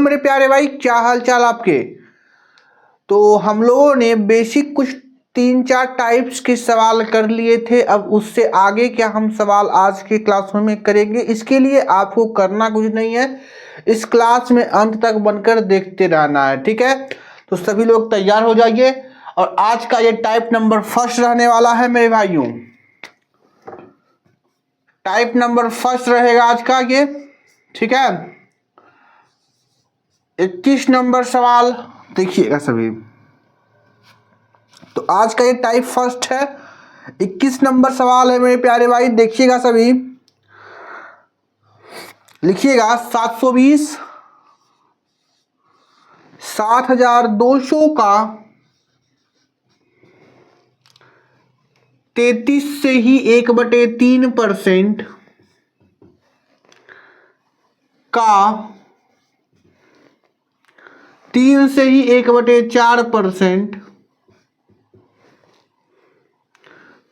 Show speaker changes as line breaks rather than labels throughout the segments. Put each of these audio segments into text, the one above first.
मेरे प्यारे भाई, क्या हाल चाल आपके। तो हम लोगों ने बेसिक कुछ 3-4 टाइप्स के सवाल कर लिए थे। अब उससे आगे क्या हम सवाल आज के क्लास में करेंगे। इसके लिए आपको करना कुछ नहीं है, इस क्लास में अंत तक बनकर देखते रहना है, ठीक है। तो सभी लोग तैयार हो जाइए। और आज का ये टाइप नंबर फर्स्ट रहने वाला है मेरे भाइयों। टाइप नंबर फर्स्ट रहेगा आज का ये, ठीक है। 21 नंबर सवाल देखिएगा सभी। तो आज का ये टाइप फर्स्ट है, 21 नंबर सवाल है मेरे प्यारे भाई, देखिएगा सभी। लिखिएगा 720 7200 का 33 से ही 1/3% का 3 से ही 1/4%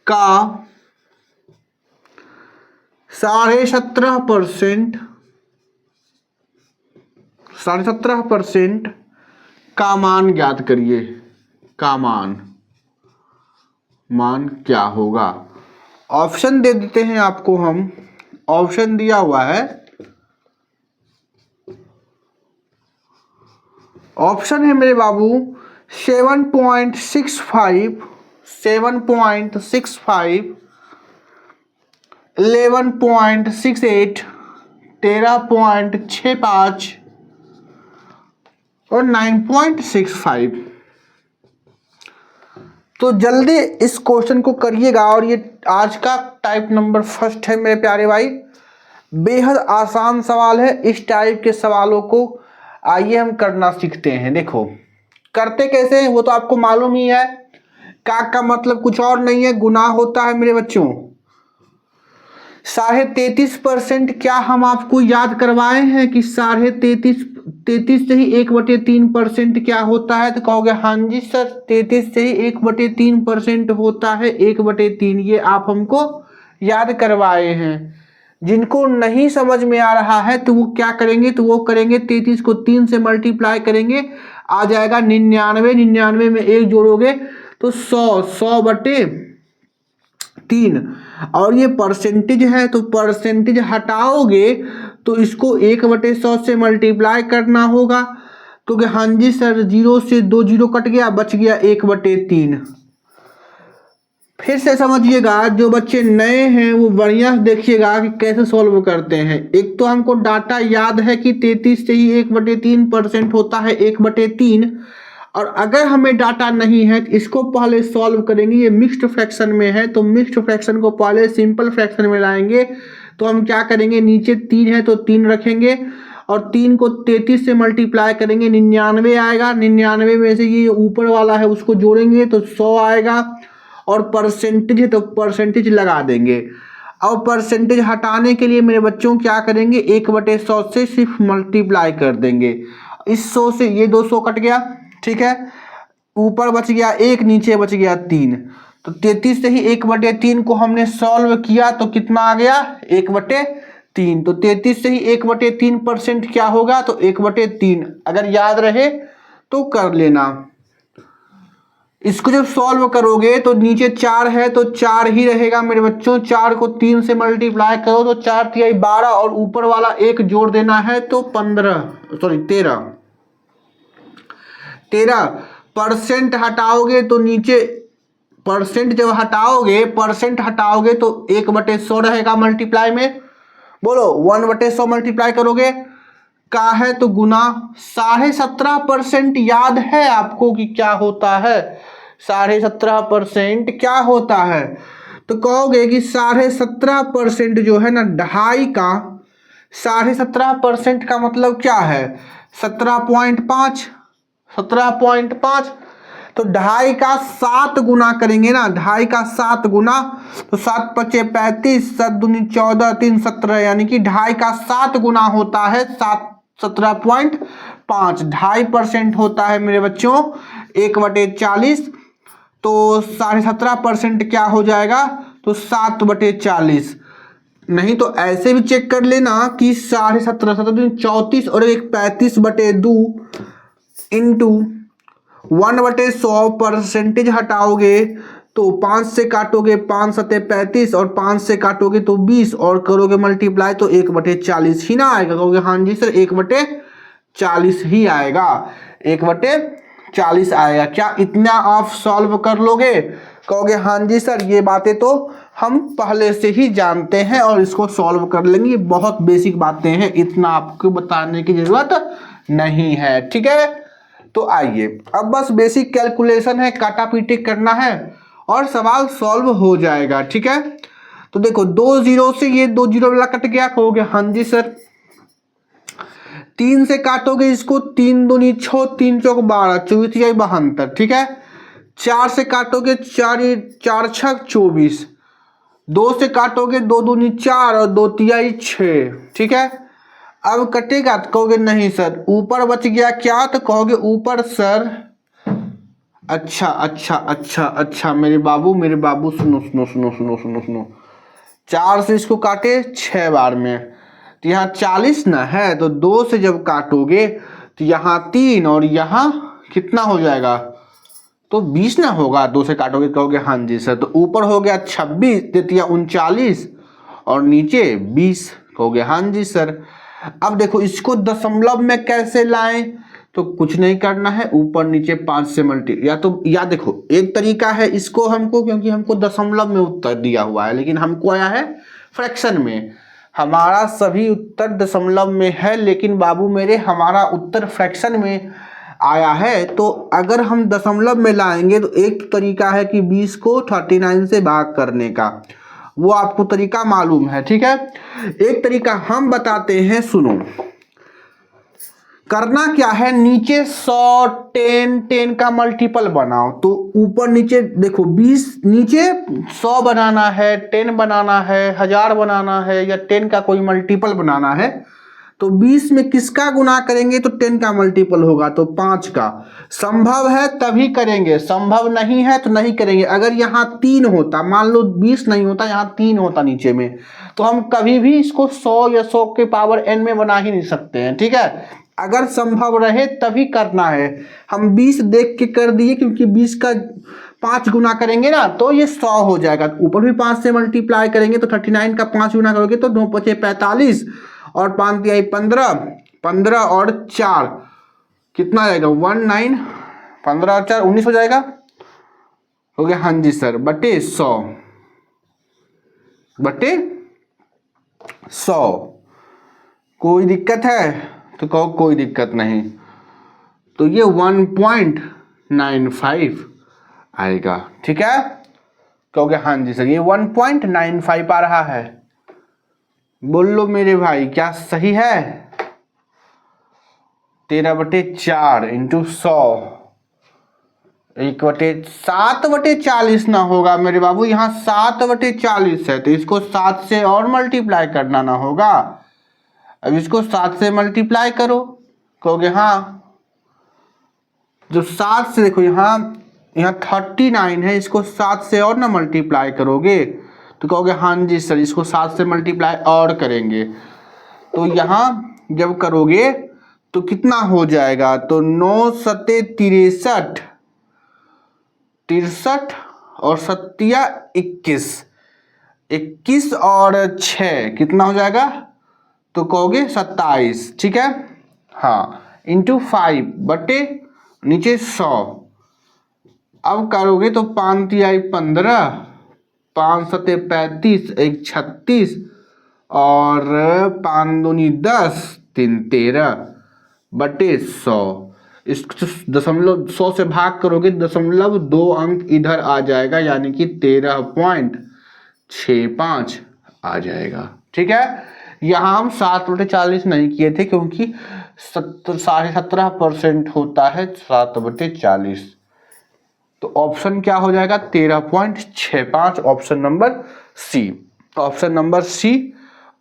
का 17.5% का मान ज्ञात करिए। का मान क्या होगा। ऑप्शन दे देते हैं आपको हम। ऑप्शन दिया हुआ है, ऑप्शन है मेरे बाबू 7.65, 7.65, 11.68, 13.65 और 9.65। तो जल्दी इस क्वेश्चन को करिएगा। और ये आज का टाइप नंबर फर्स्ट है मेरे प्यारे भाई, बेहद आसान सवाल है। इस टाइप के सवालों को आइए हम करना सीखते हैं। देखो करते कैसे हैं वो तो आपको मालूम ही है। का मतलब कुछ और नहीं है, गुना होता है मेरे बच्चों। 33.5% क्या हम आपको याद करवाए हैं कि 33.5 से ही 1/3% क्या होता है। तो कहोगे हाँ जी सर, 33 से ही 1/3% होता है, 1/3। ये आप हमको याद करवाए हैं। जिनको नहीं समझ में आ रहा है तो वो क्या करेंगे, तो वो करेंगे 33 को 3 से मल्टीप्लाई करेंगे, आ जाएगा 99। 99 में 1 जोड़ोगे तो 100/3। और ये परसेंटेज है, तो परसेंटेज हटाओगे तो इसको 1/100 से मल्टीप्लाई करना होगा। तो हाँ जी सर, 0 से 2 0 कट गया, बच गया 1/3। फिर से समझिएगा, जो बच्चे नए हैं वो बढ़िया देखिएगा कि कैसे सॉल्व करते हैं। एक तो हमको डाटा याद है कि 33 से ही 1/3% होता है, 1/3। और अगर हमें डाटा नहीं है तो इसको पहले सॉल्व करेंगे। ये मिक्स्ड फ्रैक्शन में है तो मिक्स्ड फ्रैक्शन को पहले सिंपल फ्रैक्शन में लाएंगे। तो हम क्या करेंगे, नीचे 3 है तो 3 रखेंगे और 3 को 33 से मल्टीप्लाई करेंगे, 99 आएगा। 99 में से ये ऊपर वाला है उसको जोड़ेंगे तो 100 आएगा। और परसेंटेज है तो परसेंटेज लगा देंगे। और परसेंटेज हटाने के लिए मेरे बच्चों क्या करेंगे, 1/100 से सिर्फ मल्टीप्लाई कर देंगे। इस 100 से ये 200 कट गया, ठीक है। ऊपर बच गया 1, नीचे बच गया 3। तो 33 से ही 1/3 को हमने सॉल्व किया तो कितना आ गया, 1/3। तो 33 से ही 1/3% क्या होगा, तो 1/3। अगर याद रहे तो कर लेना। इसको जब सॉल्व करोगे तो नीचे 4 है तो 4 ही रहेगा मेरे बच्चों। 4 को 3 से मल्टीप्लाई करो तो 4 × 12 और ऊपर वाला 1 जोड़ देना है तो 13 परसेंट हटाओगे तो नीचे परसेंट जब हटाओगे तो 1/100 रहेगा मल्टीप्लाई में। बोलो 1/100 मल्टीप्लाई करोगे का है तो गुना 17.5% याद है आपको कि क्या होता है। 17.5% क्या होता है, तो कहोगे कि 17.5% जो है ना, 2.5 का 17.5% का मतलब क्या है, 17.5। तो 2.5 का 7 गुना करेंगे ना, 2.5 का 7 गुना तो 7 × 5 = 35, 7 × 2 = 14, 3 × 17, यानी कि 2.5 का 7 गुना होता है 17.5। 2.5% होता है मेरे बच्चों 1/40। तो 17.5% क्या हो जाएगा, तो 7/40। नहीं तो ऐसे भी चेक कर लेना कि 17.5 34 और एक 35/2 इंटू 1/100 परसेंटेज हटाओगे तो 5 से काटोगे 5 सते 35 और 5 से काटोगे तो 20 और करोगे मल्टीप्लाई तो 1/40 ही ना आएगा। कहोगे हाँ जी सर 1/40 ही आएगा, 1/40 आएगा। क्या इतना आप सॉल्व कर लोगे? कहोगे हाँ जी सर ये बातें तो हम पहले से ही जानते हैं और इसको सॉल्व कर लेंगे, बहुत बेसिक बातें हैं, इतना आपको बताने की जरूरत नहीं है। ठीक है, तो आइए अब बस बेसिक कैलकुलेशन है, काटा पीटी करना है और सवाल सॉल्व हो जाएगा। ठीक है, तो देखो 2 0 से ये 2 0 वाला कट गया, कहोगे हाँ जी सर। 3 से काटोगे इसको, 3 दूनी 6 3 चौक 12 24 72। ठीक है, 4 से काटोगे 4 6 24। 2 से काटोगे 2 दूनी 4 और 2 तिहाई 6। ठीक है, अब कटेगा तो कहोगे नहीं सर ऊपर बच गया क्या, तो कहोगे ऊपर सर अच्छा अच्छा अच्छा अच्छा मेरे बाबू सुनो सुनो सुनो सुनो सुनो सुनो 4 से इसको काटे 6 बार में तो यहाँ 40 ना है, तो 2 से जब काटोगे तो यहाँ 3 और यहाँ कितना हो जाएगा, तो 20 ना होगा। 2 से काटोगे कहोगे हाँ जी सर, तो ऊपर हो गया 26 तेतिया 39 और नीचे 20, कहोगे हाँ जी सर। अब देखो इसको दशमलव में कैसे लाएं, तो कुछ नहीं करना है, ऊपर नीचे 5 से मल्टी या देखो एक तरीका है इसको हमको, क्योंकि हमको दशमलव में उत्तर दिया हुआ है लेकिन हमको आया है फ्रैक्शन में, हमारा सभी उत्तर दशमलव में है लेकिन बाबू मेरे हमारा उत्तर फ्रैक्शन में आया है। तो अगर हम दशमलव में लाएंगे तो एक तरीका है कि 20 को 39 से भाग करने का, वो आपको तरीका मालूम है। ठीक है, एक तरीका हम बताते हैं, सुनो। करना क्या है, नीचे 100 10 का मल्टीपल बनाओ, तो ऊपर नीचे देखो 20 नीचे 100 बनाना है, 10 बनाना है, 1000 बनाना है या 10 का कोई मल्टीपल बनाना है, तो 20 में किसका गुना करेंगे तो 10 का मल्टीपल होगा तो 5 का। संभव है तभी करेंगे, संभव नहीं है तो नहीं करेंगे। अगर यहाँ 3 होता, मान लो 20 नहीं होता, यहाँ 3 होता नीचे में, तो हम कभी भी इसको 100 या 100 के पावर n में बना ही नहीं सकते हैं। ठीक है, अगर संभव रहे तभी करना है। हम 20 देख के कर दिए क्योंकि 20 का 5 गुना करेंगे ना तो ये 100 हो जाएगा, ऊपर भी 5 से मल्टीप्लाई करेंगे तो 39 का 5 गुना करोगे तो 2 5 45 और 5 तिहाई 15, 15 और 4 कितना आएगा 19, 15 और 4 19 हो जाएगा, हो गया हाँ जी सर, बटे 100 कोई दिक्कत है तो कहो कोई दिक्कत नहीं, तो ये 1.95 आएगा। ठीक है, कहोगे हाँ जी सर ये 1.95 आ रहा है, बोल लो मेरे भाई क्या सही है। 13/4 इंटू 100 7/40 ना होगा मेरे बाबू, यहाँ 7/40 है तो इसको 7 से और मल्टीप्लाई करना ना होगा। अब इसको 7 से मल्टीप्लाई करो, कहोगे हाँ, जो 7 से देखो यहाँ 39 है, इसको 7 से और ना मल्टीप्लाई करोगे तो कहोगे हाँ जी सर इसको 7 से मल्टीप्लाई और करेंगे, तो यहाँ जब करोगे तो कितना हो जाएगा, तो 9 सते 63 और 7 21, 21 और 6 कितना हो जाएगा, तो कहोगे 27। ठीक है, हाँ इंटू 5 बटे नीचे 100। अब करोगे तो 5 तिहाई 15, 5 सते 35, 1 36 और 5 दूनी 10, 3 13 बटे 100। इस दशमलव 100 से भाग करोगे, 0.2 अंक इधर आ जाएगा यानी कि 13.65 आ जाएगा। ठीक है, यहाँ हम 7/40 नहीं किए थे क्योंकि 17.5% होता है 7/40, तो ऑप्शन क्या हो जाएगा 13.65, option number C. Option number C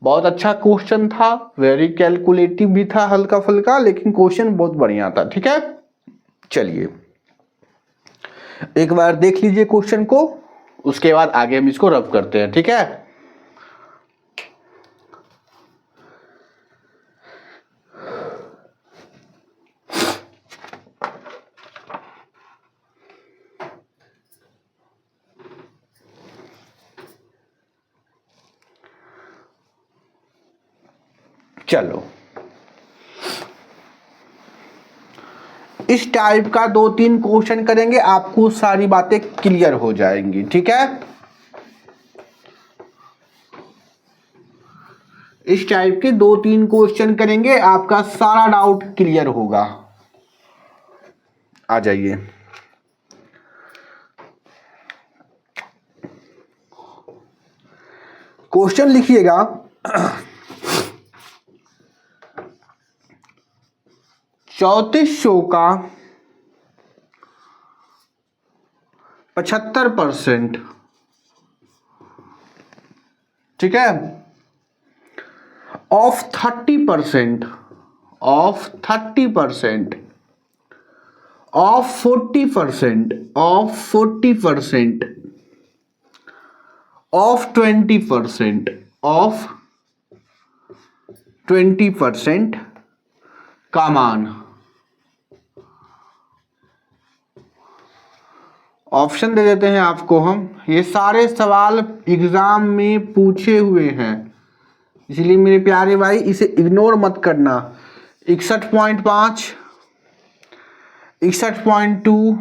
बहुत अच्छा क्वेश्चन था, वेरी कैलकुलेटिव भी था, हल्का फुल्का, लेकिन क्वेश्चन बहुत बढ़िया था। ठीक है, चलिए एक बार देख लीजिए क्वेश्चन को, उसके बाद आगे हम इसको रब करते हैं। ठीक है, चलो इस टाइप का 2-3 क्वेश्चन करेंगे, आपको सारी बातें क्लियर हो जाएंगी। ठीक है, इस टाइप के 2-3 क्वेश्चन करेंगे, आपका सारा डाउट क्लियर होगा। आ जाइए, क्वेश्चन लिखिएगा। 3400 का 75%, ठीक है, of 30%, of 30%, of 40%, of 40%, of 20%, of 20% का मान। ऑप्शन दे देते हैं आपको हम, ये सारे सवाल एग्जाम में पूछे हुए हैं, इसलिए मेरे प्यारे भाई इसे इग्नोर मत करना। 61.5, 61.2,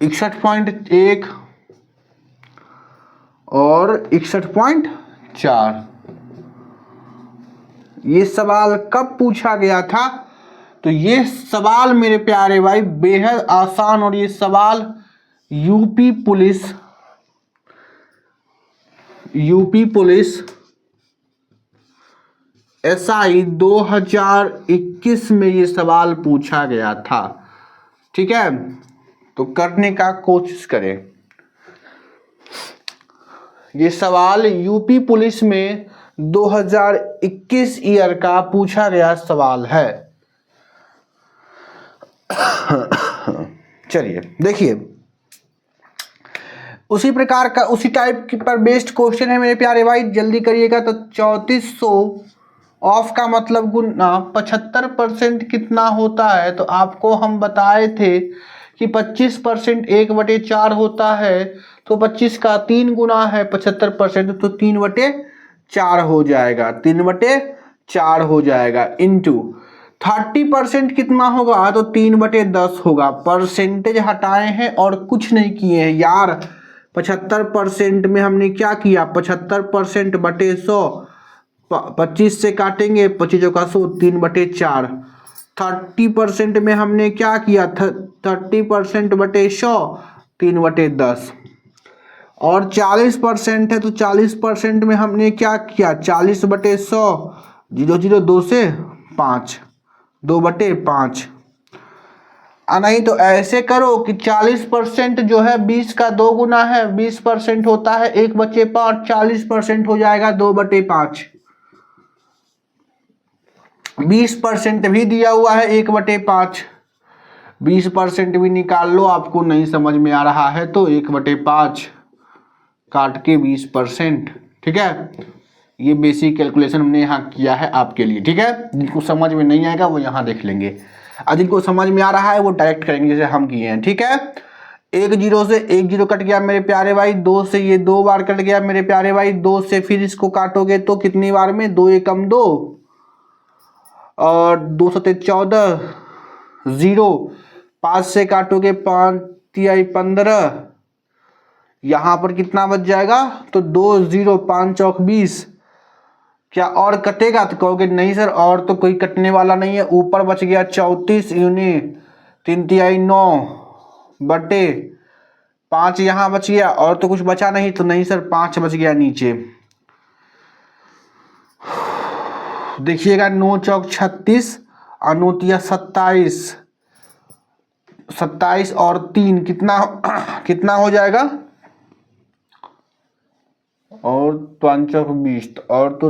61.1 और 61.4। ये सवाल कब पूछा गया था? तो ये सवाल मेरे प्यारे भाई बेहद आसान, और ये सवाल यूपी पुलिस SI 2021 में ये सवाल पूछा गया था। ठीक है, तो करने का कोशिश करें। ये सवाल यूपी पुलिस में 2021 ईयर का पूछा गया सवाल है। चलिए देखिए, उसी प्रकार का उसी टाइप पर बेस्ड क्वेश्चन है मेरे प्यारे भाई, जल्दी करिएगा। तो 3400 ऑफ का मतलब गुना 75% कितना होता है? तो आपको हम बताए थे कि 25% 1/4 होता है, तो 25 का 3 गुना है 75%, तो 3/4 हो जाएगा, 3/4 हो जाएगा। इंटू 30% कितना होगा? तो 3/10 होगा। परसेंटेज हटाए हैं और कुछ नहीं किए हैं यार। 75% में हमने क्या किया? 75% बटे 100, 25 से काटेंगे, 25 का 100, 3/4। 30% में हमने क्या किया? 30% बटे 100, 3/10। और 40% है, तो 40% में हमने क्या किया? 40/100, 0 2 से 5, 2/5। नहीं तो ऐसे करो कि 40% जो है 20 का 2 गुना है, 20% होता है 1/5, 40% हो जाएगा 2/5। 20% भी दिया हुआ है 1/5, 20% भी निकाल लो। आपको नहीं समझ में आ रहा है तो 1/5 काट के 20%। ठीक है, ये बेसिक कैलकुलेशन हमने यहाँ किया है आपके लिए। ठीक है, जिनको समझ में नहीं आएगा वो यहाँ देख लेंगे, और जिनको समझ में आ रहा है वो डायरेक्ट करेंगे जैसे हम किए हैं। ठीक है, 1 0 से 1 0 कट गया मेरे प्यारे भाई, 2 से ये 2 बार कट गया मेरे प्यारे भाई, 2 से फिर इसको काटोगे तो कितनी बार में? 2 एकम 2 और 2 7 14, 0। 5 से काटोगे 5 तिहाई 15, यहाँ पर कितना बच जाएगा? तो 2 0, 5 चौक 20। क्या और कटेगा? तो कहोगे नहीं सर और तो कोई कटने वाला नहीं है। ऊपर बच गया 34 यूनिट, 3 तिहाई 9 बटे 5 यहाँ बच गया, और तो कुछ बचा नहीं। तो नहीं सर 5 बच गया नीचे। देखिएगा 9 चौक 36 और 9 तिया 27, 27 और 3 कितना हो जाएगा? और 5 चौक 20, और तो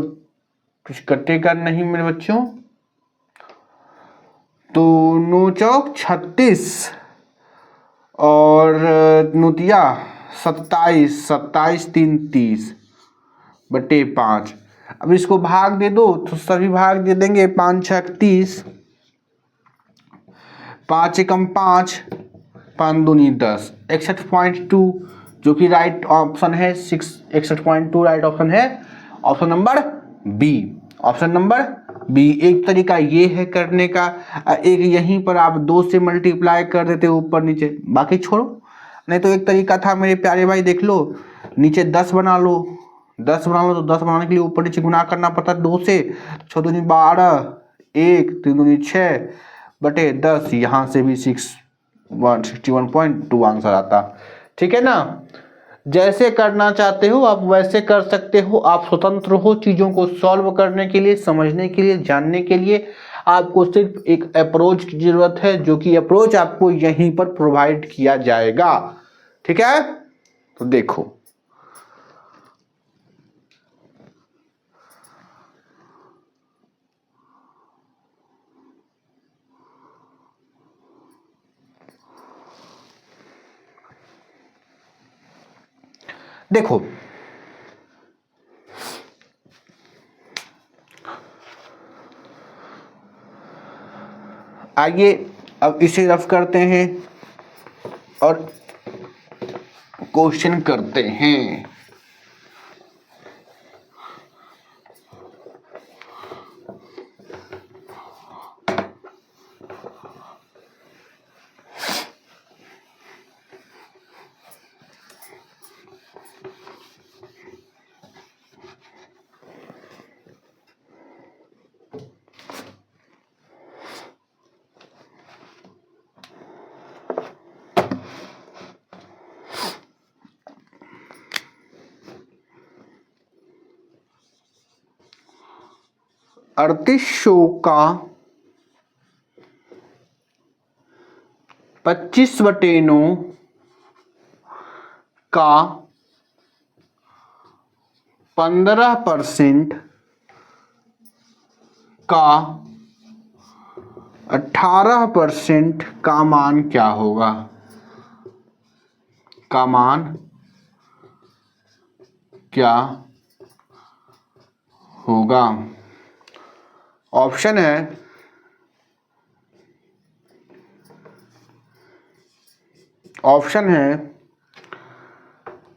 कुछ कटेगा नहीं मेरे बच्चों। तो 9 चौक 36 और 9 तिया 27, 27 3 30/5। अब इसको भाग दे दो तो सभी भाग दे देंगे। 5 6 30, 5 एकम 5, 5 दूनी 10, 61.2 जो कि राइट ऑप्शन है 61.2 राइट ऑप्शन है option number B. Option number B. एक तरीका ये है करने का, एक यहीं पर आप 2 से मल्टीप्लाई कर देते ऊपर नीचे, बाकी छोड़ो। नहीं तो एक तरीका था मेरे प्यारे भाई, देख लो, नीचे 10 बना लो, 10 बना लो, तो 10 बनाने के लिए ऊपर नीचे गुना करना पड़ता है 2 से। 6 दूनी 12, 1 3 दूनी 6 बटे 10, यहाँ से भी 61.2 आंसर आता। ठीक है ना। जैसे करना चाहते हो आप वैसे कर सकते हो, आप स्वतंत्र हो चीज़ों को सॉल्व करने के लिए, समझने के लिए, जानने के लिए। आपको सिर्फ एक अप्रोच की जरूरत है, जो कि अप्रोच आपको यहीं पर प्रोवाइड किया जाएगा। ठीक है, तो देखो देखो आइए अब इसे रफ करते हैं और क्वेश्चन करते हैं। अड़तीसों का 25/9 का 15% का 18% का मान क्या होगा? का मान क्या होगा? ऑप्शन है ऑप्शन है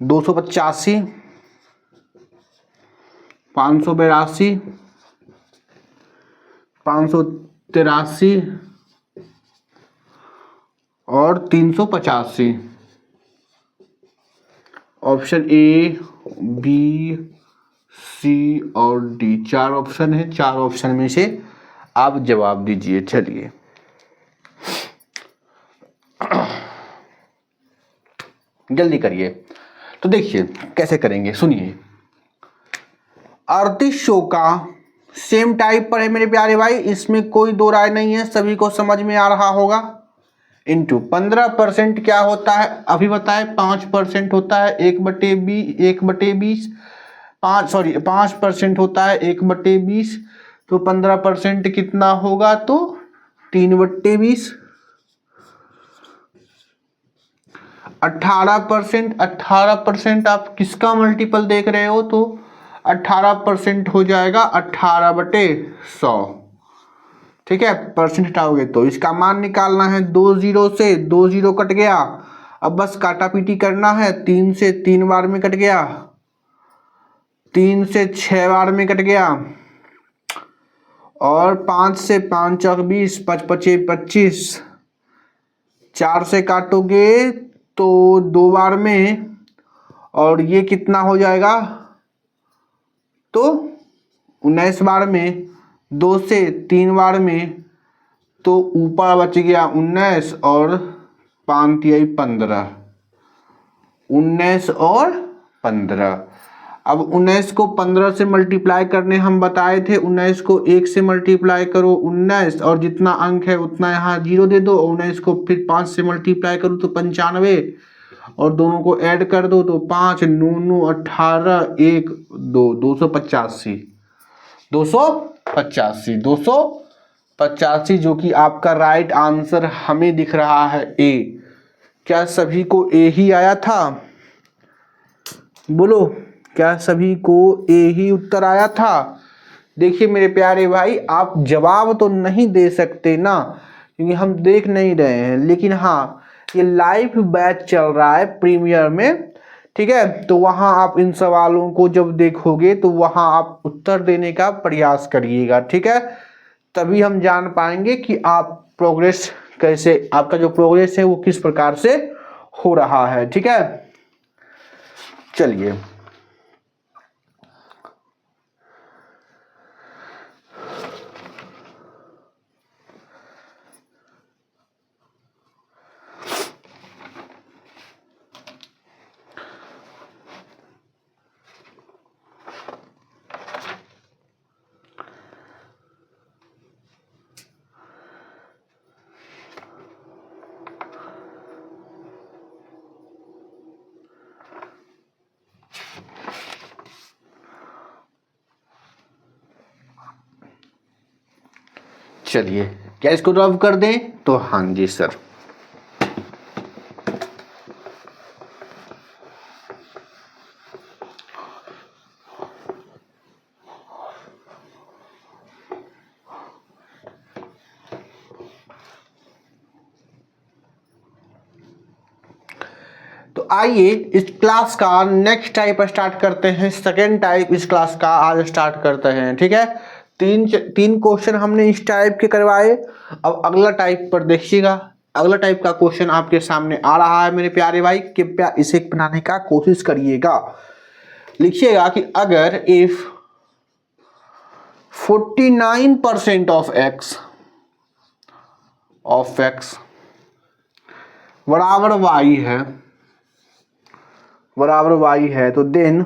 285, 582, 583 और 385। ऑप्शन ए, बी, सी और डी, 4 ऑप्शन है। 4 ऑप्शन में से आप जवाब दीजिए। चलिए जल्दी करिए। तो देखिए कैसे करेंगे, सुनिए। 3800 का सेम टाइप पर है मेरे प्यारे भाई, इसमें कोई दो राय नहीं है, सभी को समझ में आ रहा होगा। इंटू 15% क्या होता है अभी बताए? 5% होता है 1/20, 5% होता है 1/20, तो 15% कितना होगा? तो 3/20। 18% आप किसका मल्टीपल देख रहे हो? तो 18% हो जाएगा 18/100। ठीक है, परसेंट हटाओगे तो इसका मान निकालना है। 2 0 से 2 0 कट गया, अब बस काटा पीटी करना है। 3 से 3 बार में कट गया, 3 से 6 बार में कट गया, और 5 से 5 चौक 20, 5 पचे 25, 4 से काटोगे तो 2 बार में, और ये कितना हो जाएगा? तो 19 बार में, 2 से 3 बार में, तो ऊपर बच गया 19 और 5 तिहाई 15, 19 और 15। अब 19 को 15 से मल्टीप्लाई करने हम बताए थे, 19 को 1 से मल्टीप्लाई करो 19, और जितना अंक है उतना यहाँ 0 दे दो, 19 को फिर 5 से मल्टीप्लाई करो तो 95, और दोनों को ऐड कर दो तो 5 9 9 18 1 2 285, 285 जो कि आपका राइट आंसर हमें दिख रहा है ए। क्या सभी को ए ही आया था? बोलो, क्या सभी को ए ही उत्तर आया था? देखिए मेरे प्यारे भाई, आप जवाब तो नहीं दे सकते ना, क्योंकि हम देख नहीं रहे हैं, लेकिन हाँ ये लाइव बैच चल रहा है प्रीमियर में, ठीक है। तो वहां आप इन सवालों को जब देखोगे तो वहां आप उत्तर देने का प्रयास करिएगा, ठीक है। तभी हम जान पाएंगे कि आप प्रोग्रेस कैसे, आपका जो प्रोग्रेस है वो किस प्रकार से हो रहा है, ठीक है। चलिए चलिए क्या इसको रब कर दें? तो हाँ जी सर। तो आइए इस क्लास का नेक्स्ट टाइप स्टार्ट करते हैं। सेकेंड टाइप इस क्लास का आज स्टार्ट करते हैं, ठीक है। तीन क्वेश्चन हमने इस टाइप के करवाए। अब अगला टाइप पर देखिएगा। अगला टाइप का क्वेश्चन आपके सामने आ रहा है मेरे प्यारे भाई, कृपया इसे बनाने का कोशिश करिएगा। लिखिएगा कि अगर इफ 49% ऑफ एक्स बराबर y है तो देन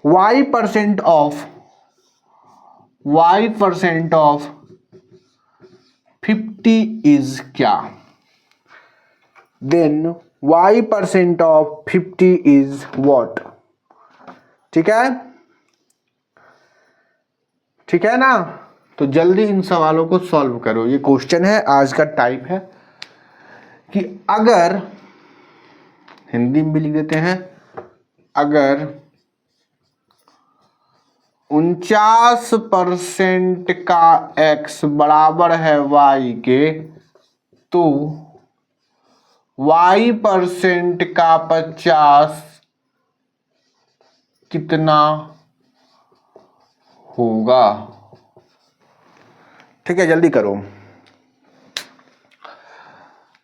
y% ऑफ 50 इज क्या? Then y% of 50 is what? ठीक है ना। तो जल्दी इन सवालों को सॉल्व करो। ये क्वेश्चन है, आज का टाइप है कि अगर, हिंदी में भी लिख देते हैं, अगर 49% का x बराबर है y के तो y% का 50 कितना होगा? ठीक है, जल्दी करो।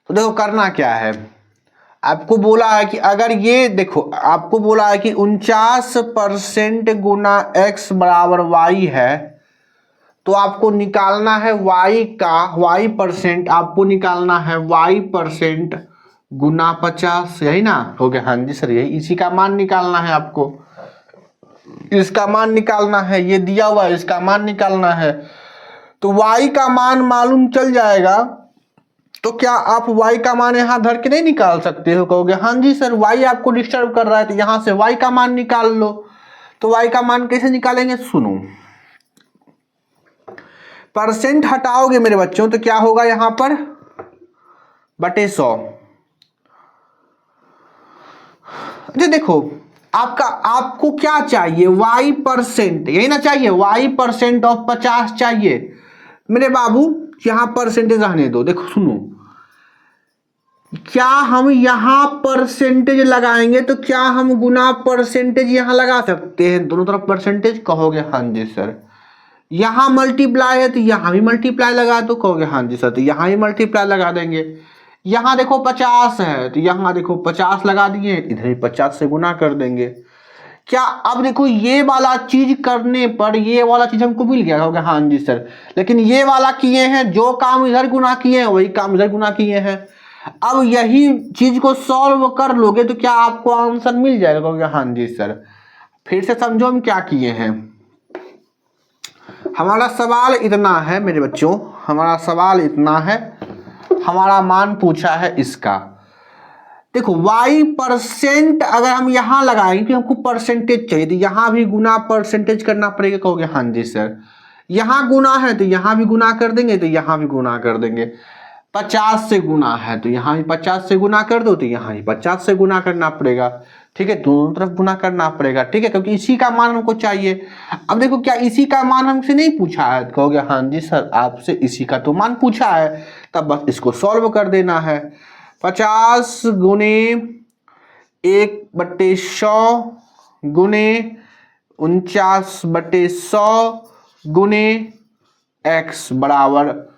तो देखो करना क्या है, आपको बोला है कि अगर ये देखो, आपको बोला है कि 49% गुना x बराबर y है तो आपको निकालना है y का y% आपको निकालना है y% गुना 50, यही ना हो गया? हाँ जी सर, यही, इसी का मान निकालना है आपको, इसका मान निकालना है, ये दिया हुआ है, इसका मान निकालना है। तो y का मान मालूम चल जाएगा तो क्या आप y का मान यहां धर के नहीं निकाल सकते हो? कहोगे हाँ जी सर, y आपको डिस्टर्ब कर रहा है तो यहां से y का मान निकाल लो। तो y का मान कैसे निकालेंगे? सुनो, परसेंट हटाओगे मेरे बच्चों तो क्या होगा यहां पर? बटे 100। अच्छा देखो, आपको क्या चाहिए? y%, यही ना चाहिए, y% ऑफ 50 चाहिए मेरे बाबू। यहां परसेंटेज रहने दो। देखो सुनो, क्या हम यहां परसेंटेज लगाएंगे तो क्या हम गुना परसेंटेज यहां लगा सकते हैं? दोनों तरफ परसेंटेज, कहोगे हाँ जी सर। यहां मल्टीप्लाई है तो यहां भी मल्टीप्लाई लगा दो, कहोगे हाँ जी सर, तो यहां भी मल्टीप्लाई लगा देंगे। यहां देखो 50 है तो यहां देखो 50 लगा दिए, इधर भी 50 से गुना कर देंगे। क्या अब देखो ये वाला चीज करने पर ये वाला चीज हमको मिल गया होगा? हाँ जी सर, लेकिन ये वाला किए हैं, जो काम इधर गुना किए हैं वही काम इधर गुना किए हैं। अब यही चीज को सॉल्व कर लोगे तो क्या आपको आंसर मिल जाएगा? हाँ जी सर। फिर से समझो हम क्या किए हैं। हमारा सवाल इतना है मेरे बच्चों, हमारा सवाल इतना है, हमारा मान पूछा है इसका। देखो y% अगर हम यहां लगाएंगे कि हमको परसेंटेज चाहिए तो यहां भी गुना परसेंटेज करना पड़ेगा, कहोगे हाँ जी सर। यहां गुना है तो यहां भी गुना कर देंगे, तो यहां भी गुना कर देंगे। 50 से गुना है तो यहां भी 50 से गुना कर दो, तो यहां भी 50 से गुना करना पड़ेगा। ठीक है, दोनों तरफ गुना करना पड़ेगा, ठीक है, क्योंकि इसी का मान हमको चाहिए। अब देखो क्या इसी का मान हमसे नहीं पूछा है? कहोगे हाँ जी सर, आपसे इसी का तो मान पूछा है, तब बस इसको सॉल्व कर देना है। 50 गुने 1/100 गुने 49/100 गुने x बराबर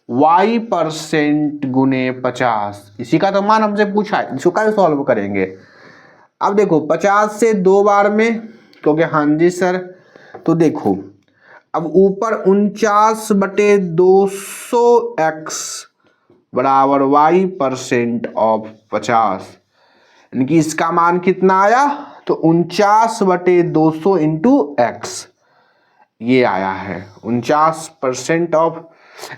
y% गुने 50। इसी का तो मान हमसे पूछा है, इसको कैसे सॉल्व करेंगे। अब देखो 50 से 2 बार में, क्योंकि हाँ जी सर, तो देखो अब ऊपर 49/200x बराबर y% ऑफ 50, यानी कि इसका मान कितना आया, तो 49/200 इंटू x ये आया है 49% ऑफ।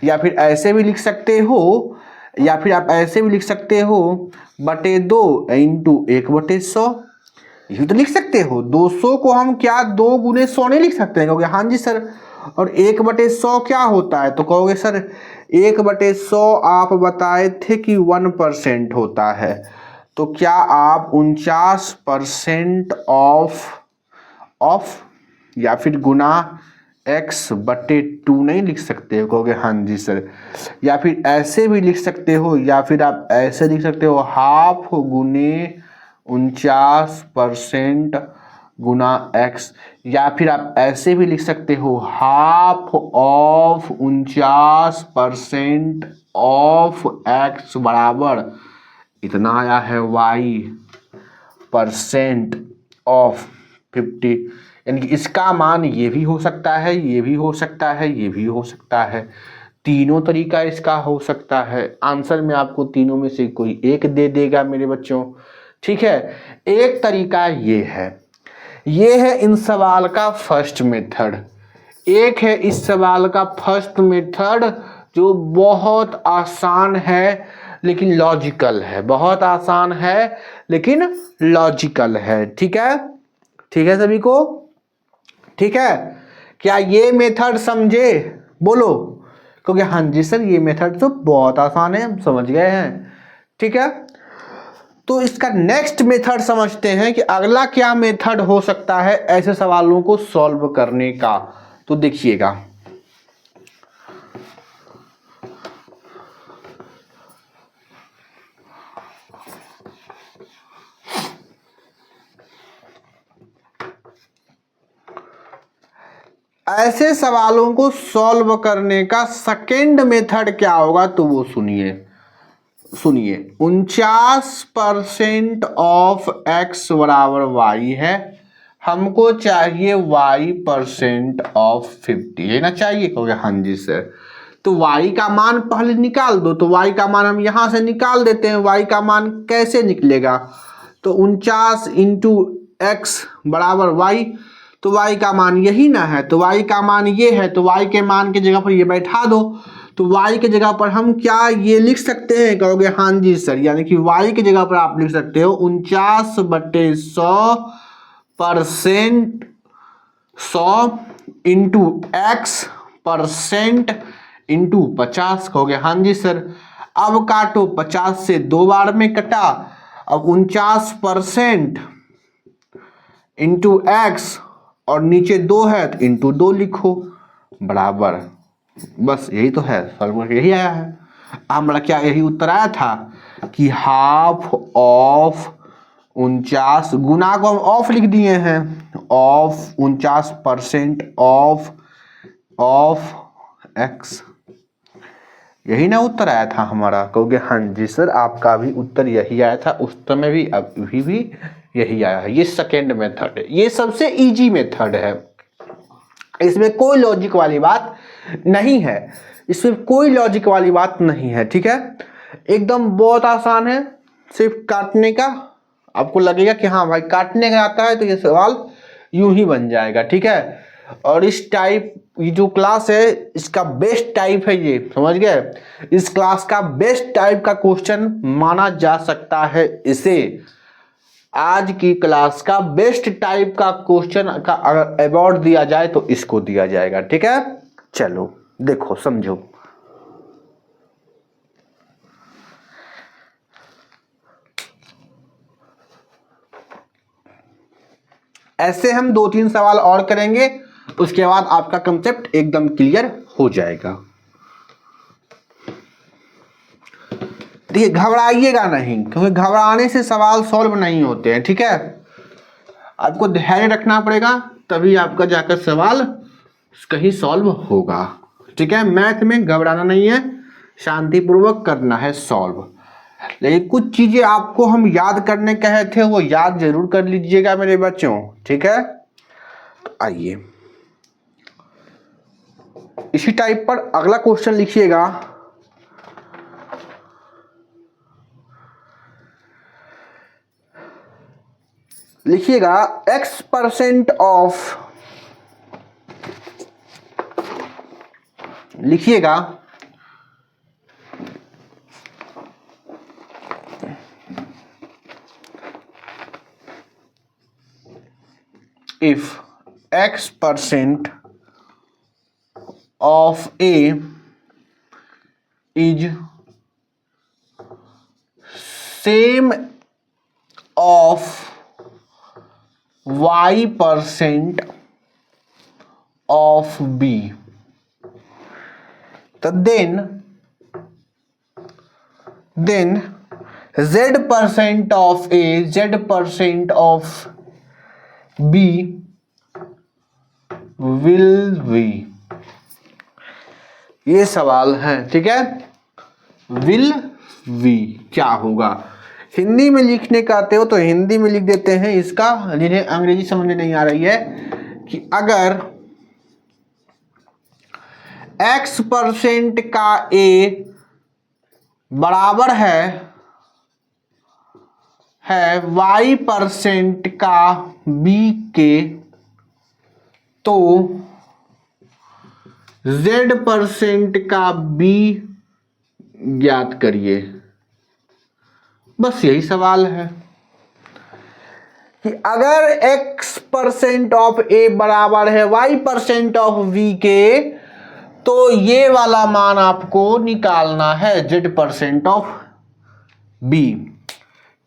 या फिर ऐसे भी लिख सकते हो, या फिर आप ऐसे भी लिख सकते हो /2 इंटू 1/100, यही तो लिख सकते हो। 200 को हम क्या 2 गुने 100 नहीं लिख सकते हैं, क्योंकि हाँ जी सर, और 1/100 क्या होता है, तो कहोगे सर 1/100 आप बताए थे कि 1% होता है, तो क्या आप 49% ऑफ या फिर गुना x/2 नहीं लिख सकते हो, कहोगे हाँ जी सर। या फिर ऐसे भी लिख सकते हो, या फिर आप ऐसे लिख सकते हो हाफ गुने 49% गुना x, या फिर आप ऐसे भी लिख सकते हो हाफ ऑफ 49% ऑफ x बराबर इतना आया है y% ऑफ 50। यानी कि इसका मान ये भी हो सकता है, ये भी हो सकता है, ये भी हो सकता है, तीनों तरीका इसका हो सकता है। आंसर में आपको तीनों में से कोई एक दे देगा मेरे बच्चों, ठीक है। एक तरीका ये है इन सवाल का फर्स्ट मेथड, एक है इस सवाल का फर्स्ट मेथड जो बहुत आसान है लेकिन लॉजिकल है, बहुत आसान है लेकिन लॉजिकल है, ठीक है, ठीक है सभी को, ठीक है। क्या ये मेथड समझे, बोलो, क्योंकि हाँ जी सर ये मेथड तो बहुत आसान है, हम समझ गए हैं, ठीक है। तो इसका नेक्स्ट मेथड समझते हैं कि अगला क्या मेथड हो सकता है ऐसे सवालों को सॉल्व करने का। तो देखिएगा, ऐसे सवालों को सॉल्व करने का सेकेंड मेथड क्या होगा, तो वो सुनिए 49% ऑफ x बराबर y है, हमको चाहिए y% ऑफ 50, है ना चाहिए, क्योंकि हाँ जी सर। तो y का मान पहले निकाल दो, तो y का मान हम यहां से निकाल देते हैं। y का मान कैसे निकलेगा, तो 49 इंटू x बराबर y, तो y का मान यही ना है, तो y का मान ये है, तो y के मान की जगह पर ये बैठा दो, तो y के जगह पर हम क्या ये लिख सकते हैं, कहोगे हाँ जी सर, यानी कि y की जगह पर आप लिख सकते हो 49/100% 100 इंटू x% इंटू 50, कहोगे हाँ जी सर। अब काटो, 50 से 2 बार में कटा, अब 49% इंटू x और नीचे 2 है तो इंटू 2 लिखो बराबर, बस यही तो है, सॉल्व यही आया है। हमारा क्या यही उत्तर आया था कि हाफ ऑफ 49, गुना को हम ऑफ लिख दिए हैं, ऑफ 49% ऑफ x, यही ना उत्तर आया था हमारा, कहोगे हाँ जी सर आपका भी उत्तर यही आया था उस समय भी, अभी भी यही आया है। ये सेकेंड मेथड है, ये सबसे इजी मेथड है, इसमें कोई लॉजिक वाली बात नहीं है, इसमें कोई लॉजिक वाली बात नहीं है, ठीक है, एकदम बहुत आसान है। सिर्फ काटने का, आपको लगेगा कि हाँ भाई काटने का आता है तो ये सवाल यूं ही बन जाएगा, ठीक है। और इस टाइप ये जो क्लास है इसका बेस्ट टाइप है, ये समझ गए, इस क्लास का बेस्ट टाइप का क्वेश्चन माना जा सकता है इसे, आज की क्लास का बेस्ट टाइप का क्वेश्चन का अगर अवार्ड दिया जाए तो इसको दिया जाएगा, ठीक है। चलो देखो समझो, ऐसे हम 2-3 सवाल और करेंगे, उसके बाद आपका कंसेप्ट एकदम क्लियर हो जाएगा। देखिए घबराइएगा नहीं, क्योंकि घबराने से सवाल सॉल्व नहीं होते हैं, ठीक है। आपको धैर्य रखना पड़ेगा, तभी आपका जाकर सवाल कहीं सॉल्व होगा, ठीक है। मैथ में घबराना नहीं है, शांतिपूर्वक करना है सॉल्व। लेकिन कुछ चीजें आपको हम याद करने कहे थे, वो याद जरूर कर लीजिएगा मेरे बच्चों, ठीक है। तो आइए इसी टाइप पर अगला क्वेश्चन लिखिएगा। लिखिएगा x% ऑफ, लिखिएगा if x% of A is same of y% of B, तो then z% of A, z% of B will be, ये सवाल है, ठीक है। will be क्या होगा, हिंदी में लिखने का आते हो तो हिंदी में लिख देते हैं इसका, जिन्हें अंग्रेजी समझ में नहीं आ रही है, कि अगर x% का A बराबर है y% का B के, तो z% का B ज्ञात करिए। बस यही सवाल है कि अगर x% ऑफ A बराबर है y% ऑफ B के, तो ये वाला मान आपको निकालना है z% ऑफ B।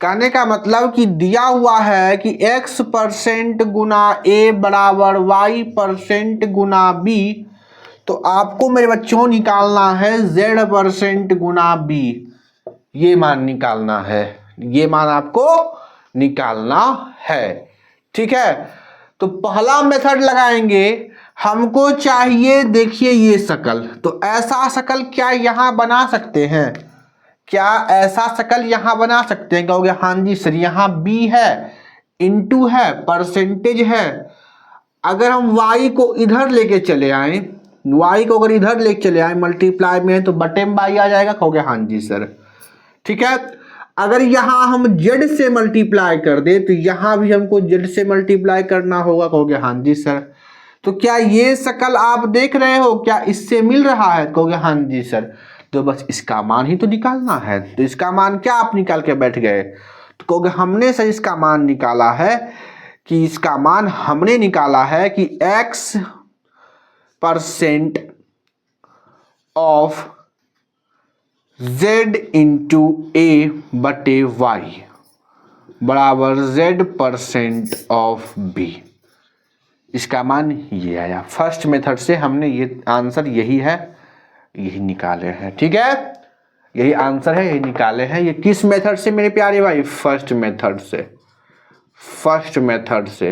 कहने का मतलब कि दिया हुआ है कि x% गुना A बराबर y% गुना B, तो आपको मेरे बच्चों निकालना है z% गुना B, ये मान निकालना है, ये मान आपको निकालना है, ठीक है। तो पहला मेथड लगाएंगे, हमको चाहिए, देखिए ये शकल, तो ऐसा शकल क्या यहाँ बना सकते हैं, क्या ऐसा शकल यहाँ बना सकते हैं, कहोगे हाँ जी सर, यहाँ B है, इनटू है, परसेंटेज है। अगर हम y को इधर लेके चले आए, y को अगर इधर लेके चले आए मल्टीप्लाई में, तो बटे में y आ जाएगा, कहोगे हाँ जी सर, ठीक है। अगर यहाँ हम z से मल्टीप्लाई कर दे, तो यहाँ भी हमको z से मल्टीप्लाई करना होगा, कहोगे हाँ जी सर। तो क्या ये शकल आप देख रहे हो, क्या इससे मिल रहा है, कहोगे हाँ जी सर। तो बस इसका मान ही तो निकालना है, तो इसका मान क्या आप निकाल के बैठ गए, तो कहोगे हमने सर इसका मान निकाला है, कि इसका मान हमने निकाला है कि x% of z into A बटे y बराबर z% ऑफ B, इसका मान ये आया। फर्स्ट मेथड से हमने ये आंसर यही है, यही निकाले हैं, ठीक है, यही आंसर है, यही निकाले हैं। ये किस मेथड से मेरे प्यारे भाई, फर्स्ट मेथड से, फर्स्ट मेथड से।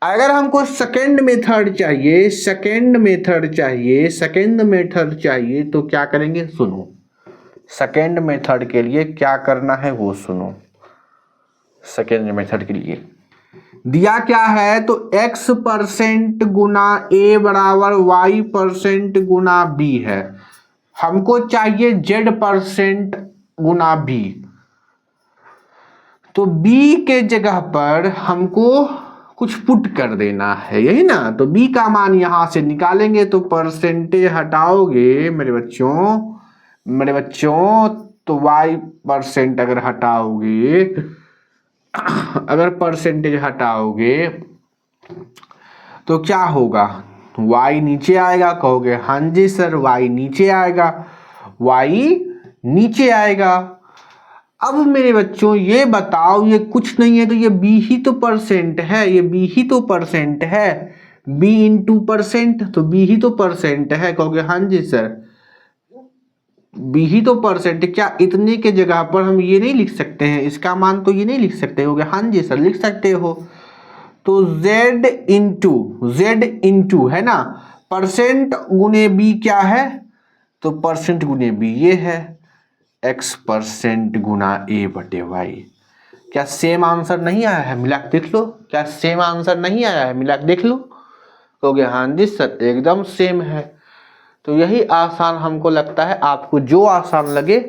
अगर हमको सेकंड मेथड चाहिए, सेकंड मेथड चाहिए, सेकंड मेथड चाहिए, तो क्या करेंगे, सुनो, सेकंड मेथड के लिए क्या करना है वो सुनो। सेकंड मेथड के लिए दिया क्या है, तो x% गुना A बराबर y% गुना B है, हमको चाहिए z% गुना B, तो B के जगह पर हमको कुछ पुट कर देना है, यही ना। तो B का मान यहां से निकालेंगे, तो परसेंटेज हटाओगे मेरे बच्चों, तो y% अगर हटाओगे, अगर परसेंटेज हटाओगे तो क्या होगा, y नीचे आएगा, कहोगे हाँ जी सर, y नीचे आएगा, y नीचे आएगा। अब मेरे बच्चों ये बताओ, ये कुछ नहीं है तो ये b ही तो परसेंट है, ये b ही तो परसेंट है, b इंटू परसेंट, तो b ही तो परसेंट है, कहोगे हाँ जी सर। बी ही तो परसेंट, क्या इतने के जगह पर हम ये नहीं लिख सकते हैं, इसका मान तो ये नहीं लिख सकते हो? हाँ जी सर लिख सकते हो। तो z इंटू है ना, परसेंट गुने बी क्या है, तो परसेंट गुने बी ये है, x% गुना a बटे वाई। क्या सेम आंसर नहीं आया है? मिला के देख लो, क्या सेम आंसर नहीं आया है? मिला के देख लो। कहोगे हाँ जी सर एकदम सेम है। तो यही आसान हमको लगता है, आपको जो आसान लगे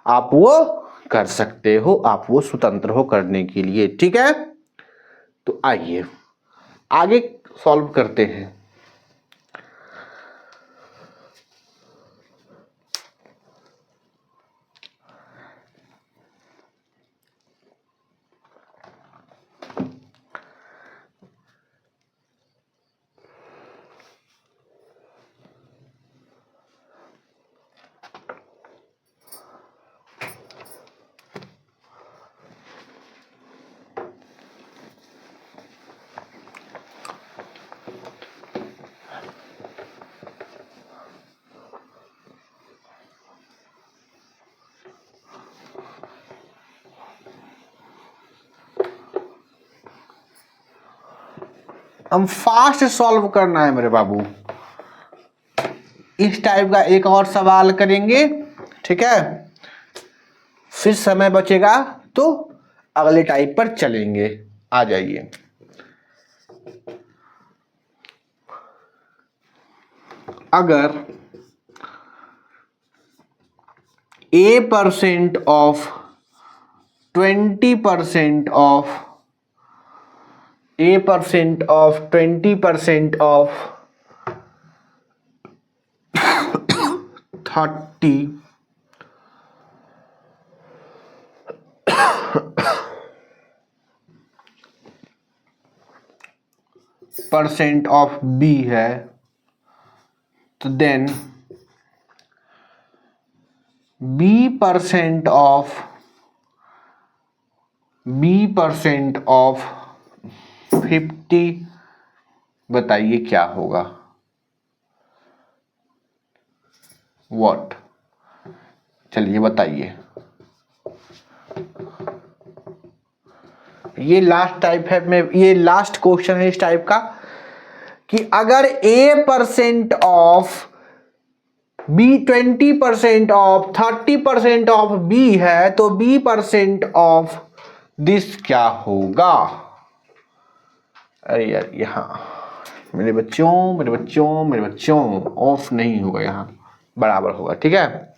आप वो कर सकते हो, आप वो स्वतंत्र हो करने के लिए, ठीक है। तो आइए आगे सॉल्व करते हैं। हम फास्ट सॉल्व करना है मेरे बाबू। इस टाइप का एक और सवाल करेंगे, ठीक है, फिर समय बचेगा तो अगले टाइप पर चलेंगे। आ जाइए। अगर a% of 20% of a% of 20% of 30% of b है, तो देन b% ऑफ 50 बताइए क्या होगा? व्हाट? चलिए बताइए। ये लास्ट टाइप है, मैं ये लास्ट क्वेश्चन है इस टाइप का कि अगर a% of b 20% of 30% of b है तो b% ऑफ दिस क्या होगा? अरे यार यहाँ मेरे बच्चों ऑफ नहीं होगा, यहाँ बराबर होगा, ठीक है।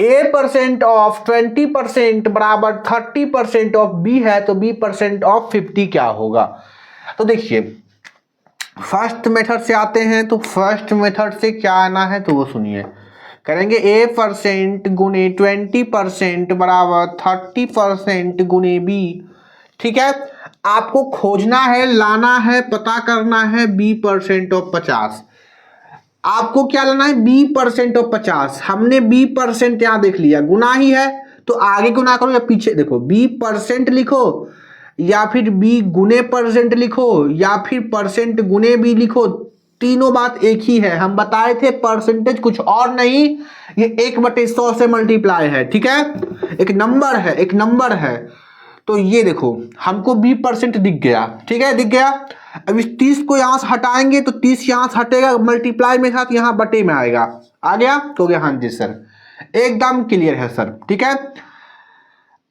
a% ऑफ 20% बराबर 30% ऑफ b है, तो b% ऑफ 50 क्या होगा? तो देखिए फर्स्ट मेथड से आते हैं, तो फर्स्ट मेथड से क्या आना है तो वो सुनिए। करेंगे a% गुने 20% बराबर 30% गुने b, ठीक है। आपको खोजना है, लाना है, पता करना है b% ऑफ 50। आपको क्या लाना है? b% of 50। हमने b% यहां देख लिया, गुना ही है तो आगे गुना करो या पीछे, देखो b% लिखो या फिर b गुने परसेंट लिखो या फिर परसेंट गुने b लिखो, तीनों बात एक ही है। हम बताए थे परसेंटेज कुछ और नहीं, ये 1/100 से मल्टीप्लाई है, ठीक है। एक नंबर है। तो ये देखो हमको b% दिख गया, ठीक है, दिख गया। अब इस 30 को यहां से हटाएंगे तो 30 यहां से हटेगा, मल्टीप्लाई में साथ यहां बटे में आएगा। आ गया? तो गया हाँ जी सर, एकदम क्लियर है सर, ठीक है।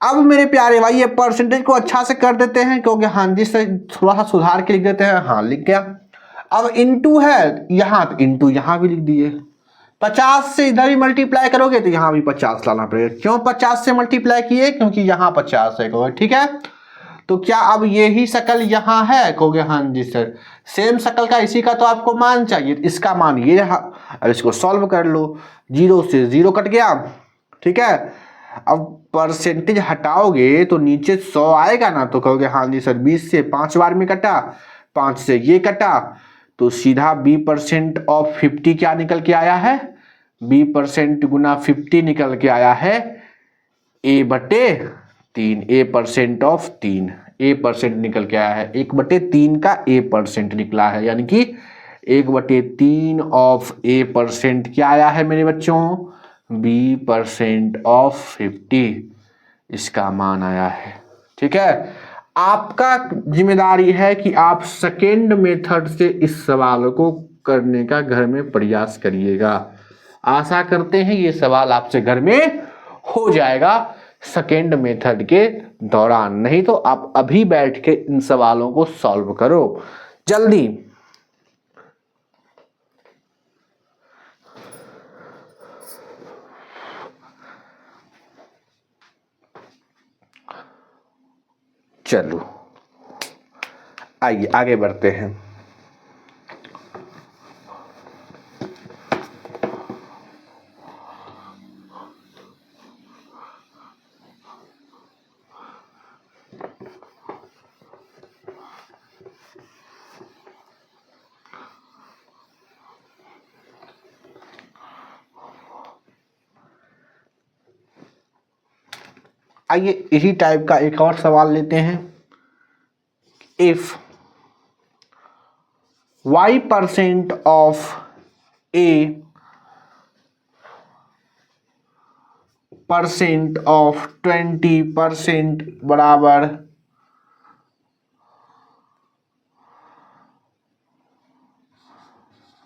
अब मेरे प्यारे भाई ये परसेंटेज को अच्छा से कर देते हैं, क्योंकि हाँ जी सर थोड़ा सा सुधार के लिख देते हैं। हाँ लिख गया। अब इनटू है यहाँ, तो इनटू यहाँ भी लिख दिए। 50 से इधर ही मल्टीप्लाई करोगे तो यहाँ भी 50 लाना पड़ेगा। क्यों 50 से मल्टीप्लाई किए? क्योंकि यहाँ 50 है, ठीक है। तो क्या अब यही शकल यहाँ है? कहोगे हाँ जी सर सेम शकल का इसी का तो आपको मान चाहिए, इसका मान ये रहा। अब इसको सॉल्व कर लो, 0 से 0 कट गया, ठीक है। अब परसेंटेज हटाओगे तो नीचे 100 आएगा ना, तो कहोगे हाँ जी सर 20 से 5 बार में कटा, 5 से ये कटा, तो सीधा b% ऑफ 50 क्या निकल के आया है? b% गुना 50 निकल के आया है a/3, a% ऑफ 3, a% निकल के आया है 1/3 का a% निकला है, यानी कि 1/3 ऑफ a% क्या आया है मेरे बच्चों? b% ऑफ 50 इसका मान आया है। ठीक है, आपका जिम्मेदारी है कि आप सेकेंड मेथड से इस सवाल को करने का घर में प्रयास करिएगा। आशा करते हैं ये सवाल आपसे घर में हो जाएगा सेकेंड मेथड के दौरान, नहीं तो आप अभी बैठ के इन सवालों को सॉल्व करो जल्दी। चलो आइए आगे बढ़ते हैं। आइए इसी टाइप का एक और सवाल लेते हैं। If y% of a % of 20% बराबर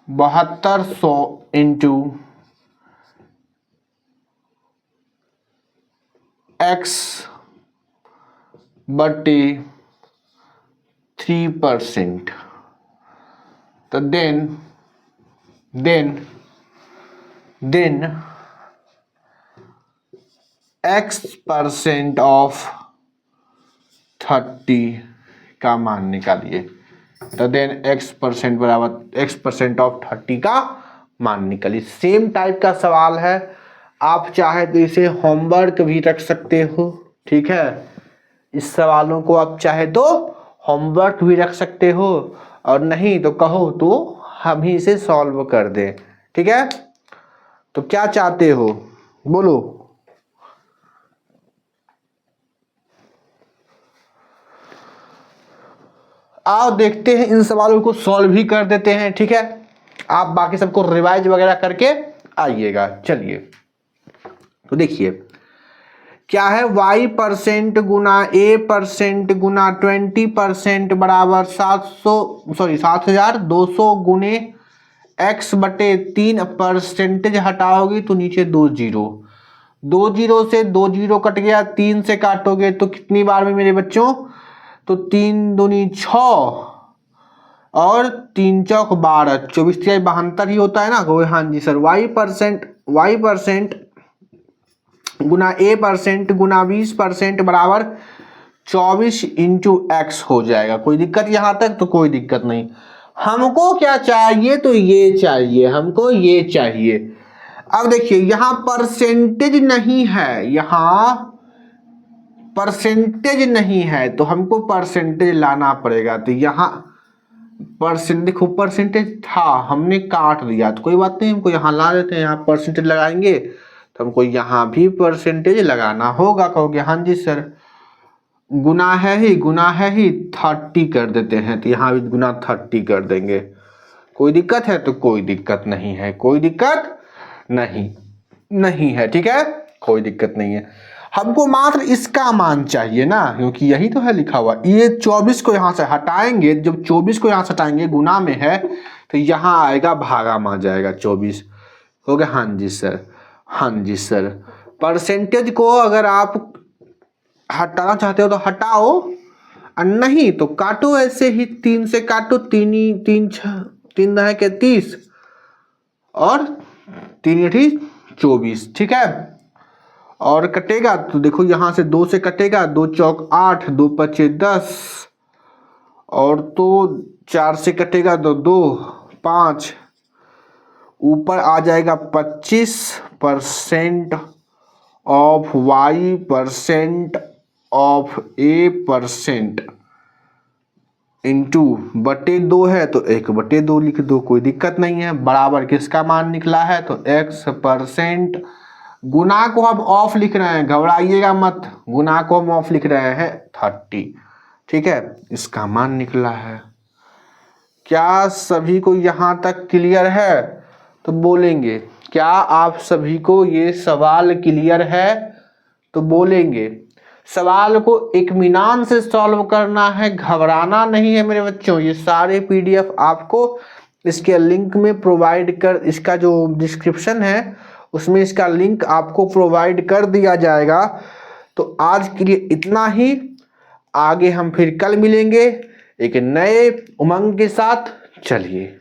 7200 इंटू x बटे 3%, तो देन x% ऑफ 30 का मान निकालिए। तो देन x% बराबर x% ऑफ 30 का मान निकालिए। सेम टाइप का सवाल है, आप चाहे तो इसे होमवर्क भी रख सकते हो। ठीक है, इस सवालों को आप चाहे तो होमवर्क भी रख सकते हो, और नहीं तो कहो तो हम ही इसे सॉल्व कर दें। ठीक है, तो क्या चाहते हो बोलो। आओ देखते हैं, इन सवालों को सॉल्व भी कर देते हैं। ठीक है, आप बाकी सबको रिवाइज वगैरह करके आइएगा। चलिए तो देखिए क्या है, y% गुना a% गुना 20% बराबर 7200 गुने x बटे 3 परसेंटेज हटाओगे तो नीचे 2 जीरो, 2 जीरो से 2 जीरो कट गया, 3 से काटोगे तो कितनी बार में मेरे बच्चों, तो 3 दूनी 6 और 3 चौक 12, 24 72 ही होता है ना। हाँ जी सर, y% गुना a% गुना 20% बराबर 24 इंटू x हो जाएगा। कोई दिक्कत यहां तक? तो कोई दिक्कत नहीं। हमको क्या चाहिए, तो ये चाहिए, हमको ये चाहिए। अब देखिए यहां परसेंटेज नहीं है, यहां परसेंटेज नहीं है, तो हमको परसेंटेज लाना पड़ेगा। तो यहां देखो परसेंटेज था, हमने काट दिया, तो कोई बात नहीं, हमको यहाँ ला देते हैं। यहाँ परसेंटेज लगाएंगे तो हमको यहाँ भी परसेंटेज लगाना होगा। कहोगे हाँ जी सर, गुना है ही 30 कर देते हैं, तो यहाँ भी गुना 30 कर देंगे। कोई दिक्कत है? तो कोई दिक्कत नहीं है, कोई दिक्कत नहीं है। ठीक है, कोई दिक्कत नहीं है। हमको मात्र इसका मान चाहिए ना, क्योंकि यही तो है लिखा हुआ। ये 24 को यहाँ से हटाएंगे, जब 24 को यहाँ से हटाएंगे, गुना में है तो यहाँ आएगा भागा में आ जाएगा 24। हो गया? हाँ जी सर, हाँ जी सर। परसेंटेज को अगर आप हटाना चाहते हो तो हटाओ, और नहीं तो काटो ऐसे ही, 3 से काटो, 3 है के 30 और 3 24। ठीक है, और कटेगा तो देखो यहां से 2 से कटेगा, 2 चौक 8, 2 पचे 10, और तो 4 से कटेगा तो 2 5, ऊपर आ जाएगा 25% of y% of a% into बटे 2 है तो 1/2 लिख दो, कोई दिक्कत नहीं है। बराबर किसका मान निकला है, तो x%। गुना को हम ऑफ लिख रहे हैं, घबराइएगा मत, गुना को हम ऑफ लिख रहे हैं 30। ठीक है, इसका मान निकला है। क्या सभी को यहां तक क्लियर है? तो बोलेंगे क्या आप सभी को ये सवाल क्लियर है? तो बोलेंगे सवाल को इत्मीनान से सॉल्व करना है, घबराना नहीं है मेरे बच्चों। ये सारे पीडीएफ आपको इसके लिंक में प्रोवाइड कर, इसका जो डिस्क्रिप्शन है उसमें इसका लिंक आपको प्रोवाइड कर दिया जाएगा। तो आज के लिए इतना ही, आगे हम फिर कल मिलेंगे एक नए उमंग के साथ। चलिए।